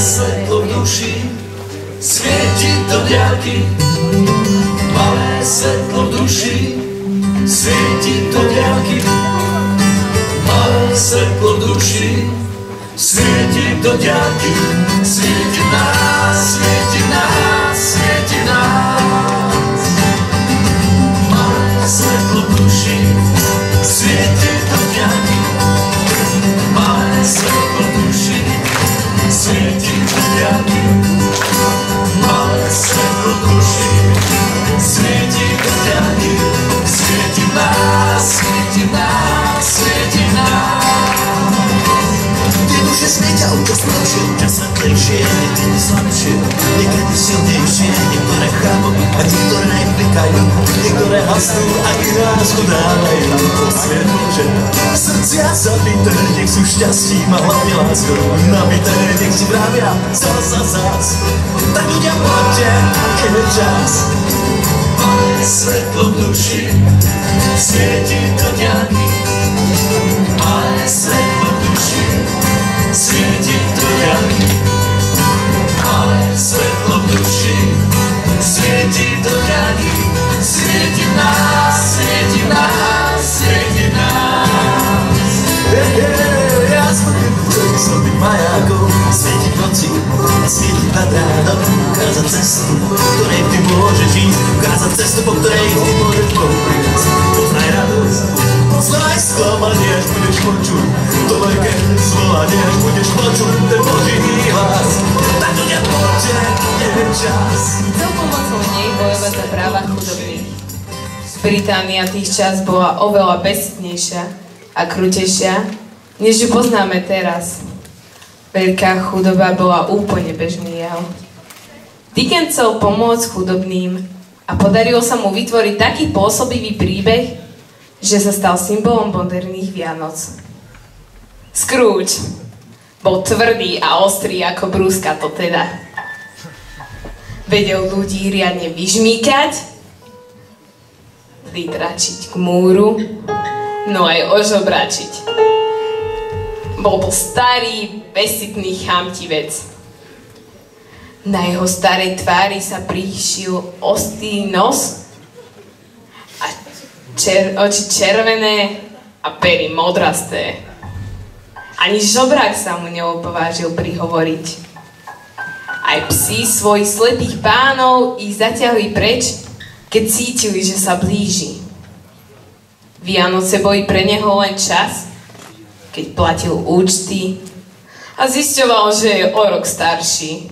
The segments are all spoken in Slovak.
svetlo v duši svieti do diaľky. Malé svetlo v duši svieti do diaľky. Malé svetlo v duši svieti do diaľky. Svieti nás, svieti nás, svieti nás. Malé svetlo v duši svieti do diaľky. Malé svetlo v duši svieti do diaľky. Malé svetlo v duši svieti do diaľky. Svieti nás, svieti nás, svieti nás. Tie duše svietia účastnejšie, ťa svetlejšie, niekedy slabšie, niekedy silnejšie. Niektoré chápu a niektoré nevlikajú, niektoré hasnú a iné schodávajú nám to svetlo, že srdcia zabité, nech sú šťastím a hlavne láskou nabité, nech si vravia zas. Tak ľudia poďte, je čas. Malé svetlo v duši svieti do diaľky. Malé svetlo v duši svieti do diaľky. Malé svetlo v duši svieti do diaľky. Svieti nás, svieti nás, svieti nás. Ja spodím ktorý som tým majákom, svieti v noci a svieti nad ránom. Ukázať cestu, ktorej ty môžeš ísť, ukázať cestu, po ktorej ty môžeš poprísť. Poznaj radosť, poznaj sklamanie, až budeš počuť to veľké zvolanie, až budeš počuť ten Boží hlas. Tak ľudia poďte, je čas. Chcel pomocou nej bojovať za práva chudobných. Británia tých čas bola oveľa bezcitnejšia a krutejšia, než ju poznáme teraz. Veľká chudoba bola úplne bežný jav. Dickens chcel pomôcť chudobným a podarilo sa mu vytvoriť taký pôsobivý príbeh, že sa stal symbolom moderných Vianoc. Scrooge bol tvrdý a ostrý ako brúska, to teda. Vedel ľudí riadne vyžmýkať, vytračiť k múru, no aj ožobračiť. Bol to starý, bezcitný chamtivec. Na jeho starej tvári sa prihšil ostrý nos a oči červené a pery modrasté. Ani žobrák sa mu neopovážil prihovoriť. Aj psi svojich slepých pánov ich zaťahli preč, keď cítili, že sa blíži. Vianoce boli pre neho len čas, keď platil účty a zisťoval, že je o rok starší.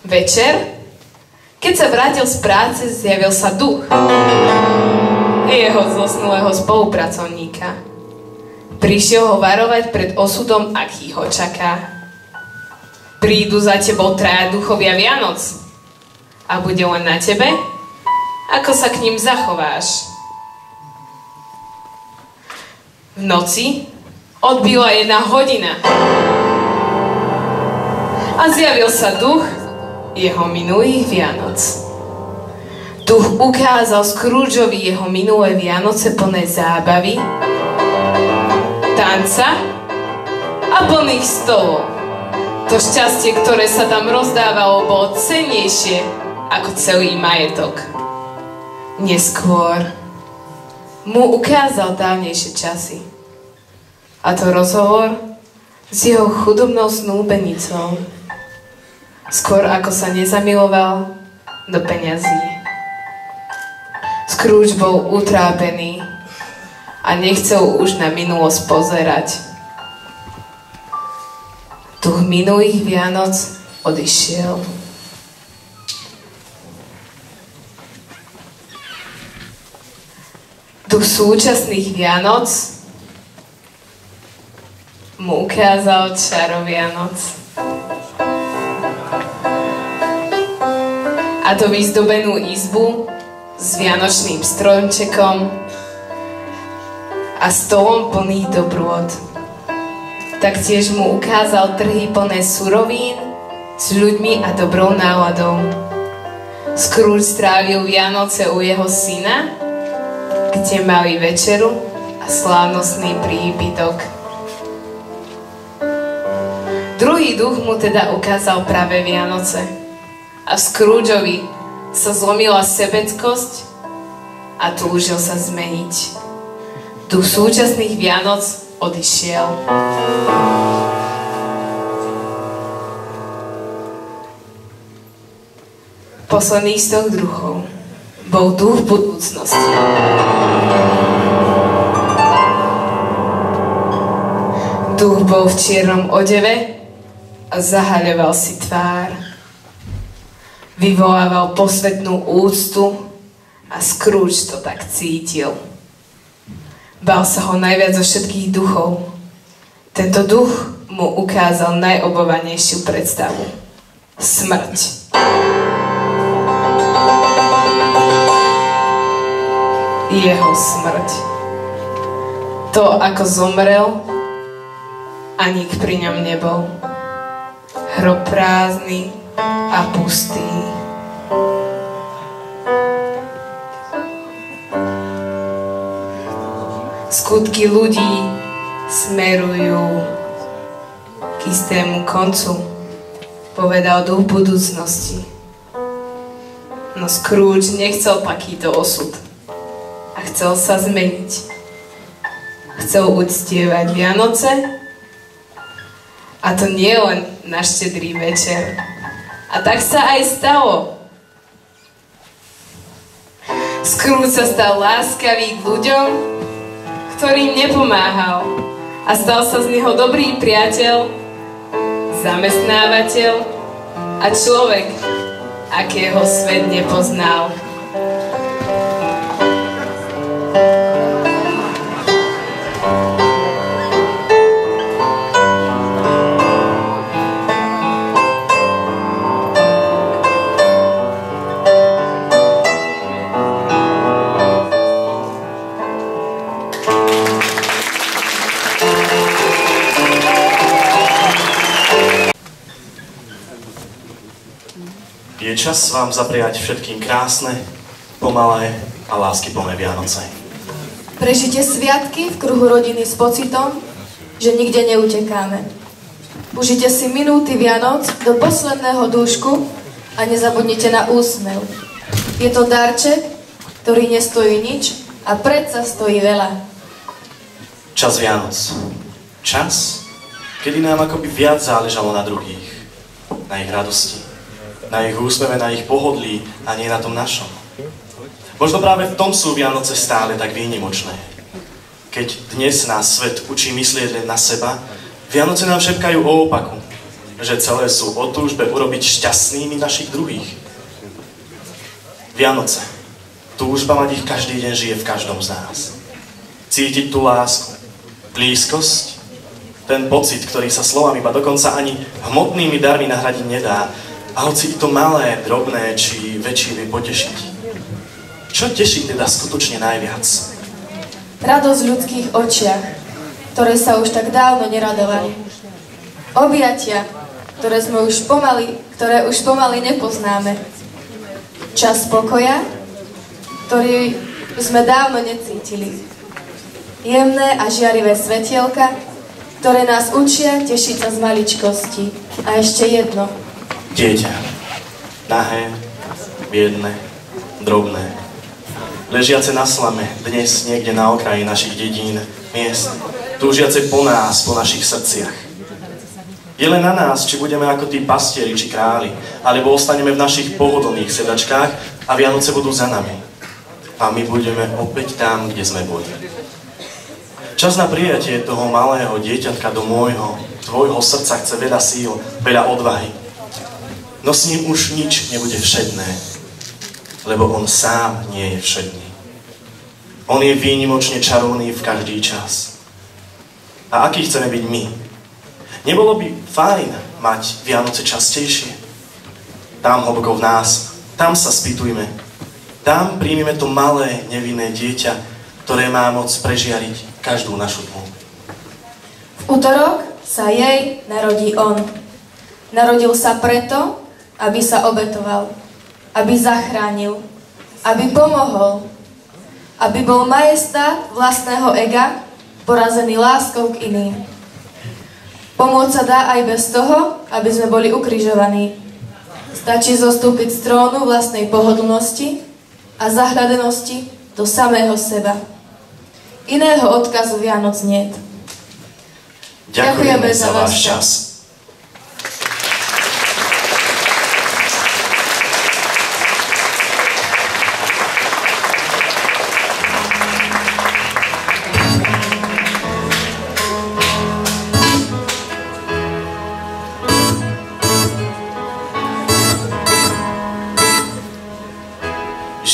Večer, keď sa vrátil z práce, zjavil sa duch jeho zosnulého spolupracovníka. Prišiel ho varovať pred osudom, aký ho čaká. Prídu za tebou traja duchovia Vianoc a bude len na tebe, ako sa k ním zachováš. V noci odbila 1 hodina a zjavil sa duch jeho minulých Vianoc. Duch ukázal Scroogeovi jeho minulé Vianoce plné zábavy, tanca a plných stolov. To šťastie, ktoré sa tam rozdávalo, bolo cennejšie ako celý majetok. Neskôr mu ukázal dávnejšie časy. A to rozhovor s jeho chudobnou snúbenicou. Skôr ako sa nezamiloval do peňazí. Scrooge bol utrápený a nechcel už na minulosť pozerať. Duch minulých Vianoc odišiel. Duch súčasných Vianoc mu ukázal čaro Vianoc. A to vyzdobenú izbu s vianočným stromčekom a stolom plných dobrôt. Taktiež mu ukázal trhy plné surovín s ľuďmi a dobrou náladou. Scrooge strávil Vianoce u jeho syna, kde mali večeru a slávnostný príbytok. Druhý druhý duch mu teda ukázal práve Vianoce. A v Scroogeovi sa zlomila sebeckosť a túžil sa zmeniť. Duch súčasných Vianoc odišiel. Posledný z toho druhov bol duch budúcnosti. Duch bol v čiernom odeve a zahaľoval si tvár. Vyvolával posvetnú úctu a Scrooge to tak cítil. Bál sa ho najviac zo všetkých duchov. Tento duch mu ukázal najobávanejšiu predstavu. Smrť. Jeho smrť. To, ako zomrel, a nik pri ňom nebol. Hrob prázdny a pustý. Skutky ľudí smerujú k istému koncu, povedal duch budúcnosti. No Scrooge nechcel takýto osud a chcel sa zmeniť. Chcel uctievať Vianoce, a to nie len na štedrý večer. A tak sa aj stalo. Scrooge sa stal láskavý k ľuďom, ktorým nepomáhal. A stal sa z neho dobrý priateľ, zamestnávateľ a človek, akého svet nepoznal. Je čas vám zapriať všetkým krásne, pomalé a láskyplné Vianoce. Prežite sviatky v kruhu rodiny s pocitom, že nikde neutekáme. Užite si minúty Vianoc do posledného dúšku a nezabudnite na úsmev. Je to darček, ktorý nestojí nič a predsa stojí veľa. Čas Vianoc. Čas, kedy nám akoby viac záležalo na druhých, na ich radosti, na ich úsmeve, na ich pohodlí a nie na tom našom. Možno práve v tom sú Vianoce stále tak výnimočné. Keď dnes nás svet učí myslieť len na seba, Vianoce nám šepkajú o opaku, že celé sú o túžbe urobiť šťastnými našich druhých. Vianoce. Túžba mať ich každý deň žije v každom z nás. Cítiť tú lásku, blízkosť, ten pocit, ktorý sa slovami, ba dokonca ani hmotnými darmi nahradiť nedá, a hoci to malé, drobné či väčšie vie potešiť. Čo teší teda skutočne najviac? Radosť v ľudských očiach, ktoré sa už tak dávno neradovali. Objatia, ktoré už pomaly nepoznáme. Čas pokoja, ktorý sme dávno necítili. Jemné a žiarivé svetielka, ktoré nás učia tešiť sa z maličkosti. A ešte jedno. Dieťa. Nahé, biedné, drobné. Ležiace na slame, dnes niekde na okraji našich dedín, miest, túžiace po nás, po našich srdciach. Je len na nás, či budeme ako tí pastieri či králi, alebo ostaneme v našich pohodlných sedačkách a Vianoce budú za nami. A my budeme opäť tam, kde sme boli. Čas na prijatie toho malého dieťatka do môjho, tvojho srdca chce veľa síl, veľa odvahy. No s ním už nič nebude všedné, lebo on sám nie je všedný. On je výnimočne čarovný v každý čas. A aký chceme byť my? Nebolo by fajn mať Vianoce častejšie? Tam hlboko v nás, tam sa spýtujme. Tam príjmeme to malé, nevinné dieťa, ktoré má moc prežiariť každú našu tmu. V utorok sa jej narodí on. Narodil sa preto, aby sa obetoval, aby zachránil, aby pomohol, aby bol majestát vlastného ega porazený láskou k iným. Pomôcť sa dá aj bez toho, aby sme boli ukrižovaní. Stačí zostúpiť z trónu vlastnej pohodlnosti a zahľadenosti do samého seba. Iného odkazu Vianoc niet. Ďakujeme za váš čas.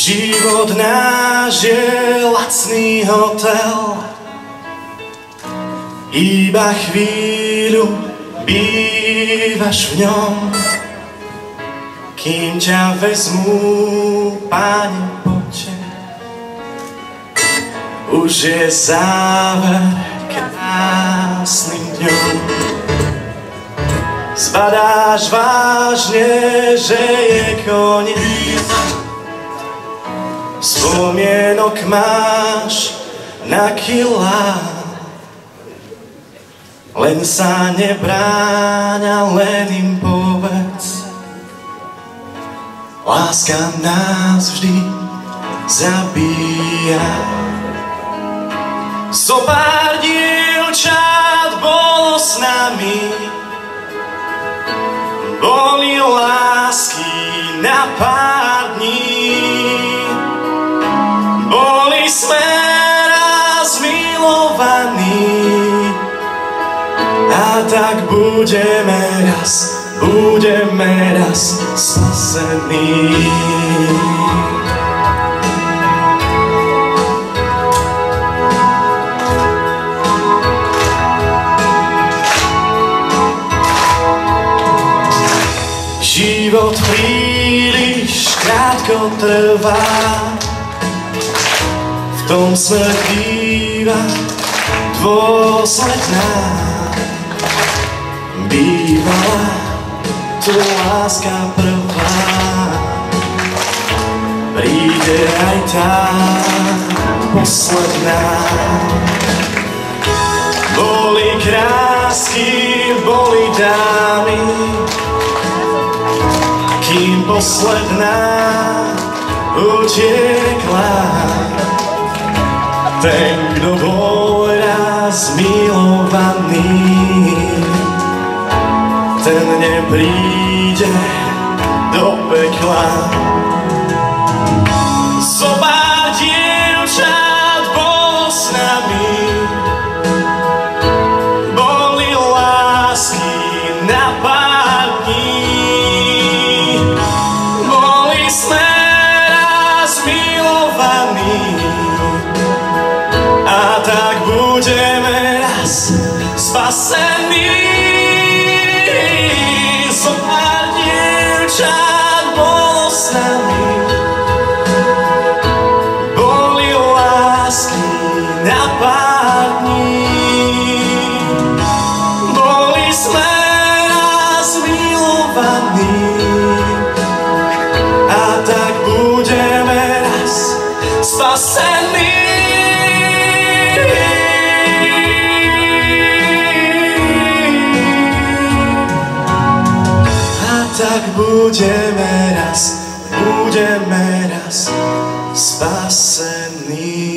Život náš je lacný hotel, iba chvíľu bývaš v ňom, kým ťa vezmú Páni poče. Už je záver krásnym dňom. Zbadáš vážne, že je koniec, spomienok máš na kilá, len sa nebráňa, len im povedz. Láska nás vždy zabíja. Zopár dievčat bolo s nami, boli lásky na pár dní. Boli sme raz milovaní a tak budeme raz spasení. Život príliš krátko trvá, v tom smrť býva dôsledná. Bývala tu láska prvá, príde aj tá posledná. Boli krásky, boli dámy, kým posledná utiekla. Ten, kto bol raz milovaný, ten nepríde do pekla. Zopár dievčat bolo s nami, boli lásky na pár dní. Boli sme raz milovaní a tak budeme raz spasení. Zopár dievčat bolo s nami, boli lásky na pár dní. Boli sme raz milovaní a tak budeme raz spasení. Tak budeme raz spasení.